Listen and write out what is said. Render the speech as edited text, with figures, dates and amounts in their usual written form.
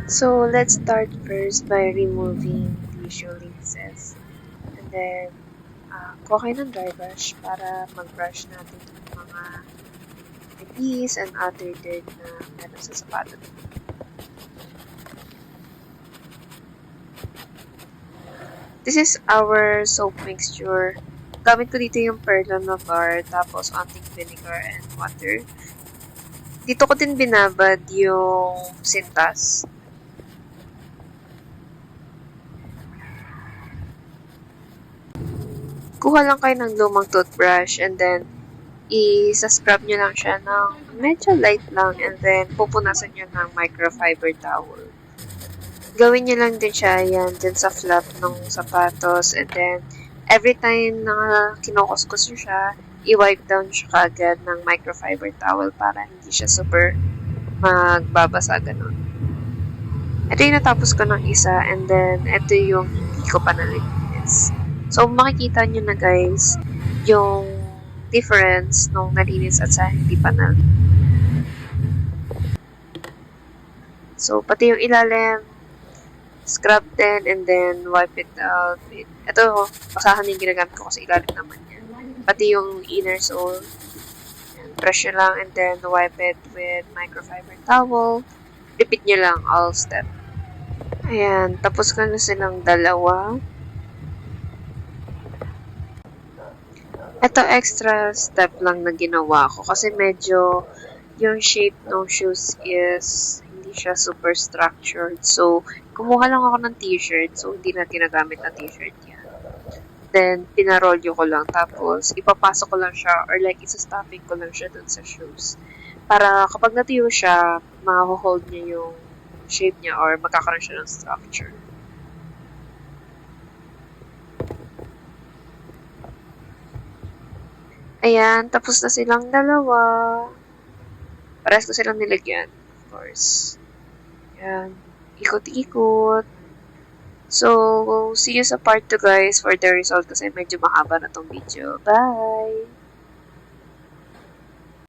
So let's start first by removing the shoe laces. And then, kuha kayo ng dry brush para mag-brush natin yung mga nipis and other dirt na meron sa sapato. This is our soap mixture. Gamit ko dito yung Perla Navar, tapos onting vinegar and water. Dito ko din binabad yung sintas. Kuha lang kayo ng lumang toothbrush and then i-scrub nyo lang siya ng medyo light lang and then pupunasan nyo ng microfiber towel. Gawin nyo lang din siya yan dyan sa flap ng sapatos and then every time na kinukuskus nyo siya, i-wipe down siya kagad ng microfiber towel para hindi siya super magbabasa ganun. Ito yung natapos ko ng isa and then ito yung hindi ko pa nalinis. So makikita nyo na guys yung difference nung nalinis at sa hindi pa na. So pati yung ilalim, scrub din and then wipe it out with, ito, basahan yung ginagamit ko kasi ilalim naman yan. Pati yung inner sole, brush nyo lang and then wipe it with microfiber towel. Repeat nyo lang all step. Ayan, tapos ko na silang dalawa. Ito extra step lang na ginawa ko kasi medyo yung shape ng shoes is hindi siya super structured. So, kumuha lang ako ng t-shirt. So, hindi na ginagamit na t-shirt yan. Then, pinarolyo ko lang. Tapos, ipapasok ko lang siya or like isa-stuffing ko lang siya dun sa shoes. Para kapag natuyo siya, ma-hold niya yung shape niya or magkakaroon siya ng structure. Ayan, tapos na silang dalawa. Parehas ko silang nilagyan, of course. Ayan, ikot-ikot. So, see you sa part 2 guys for the result kasi medyo mahaba na tong video. Bye!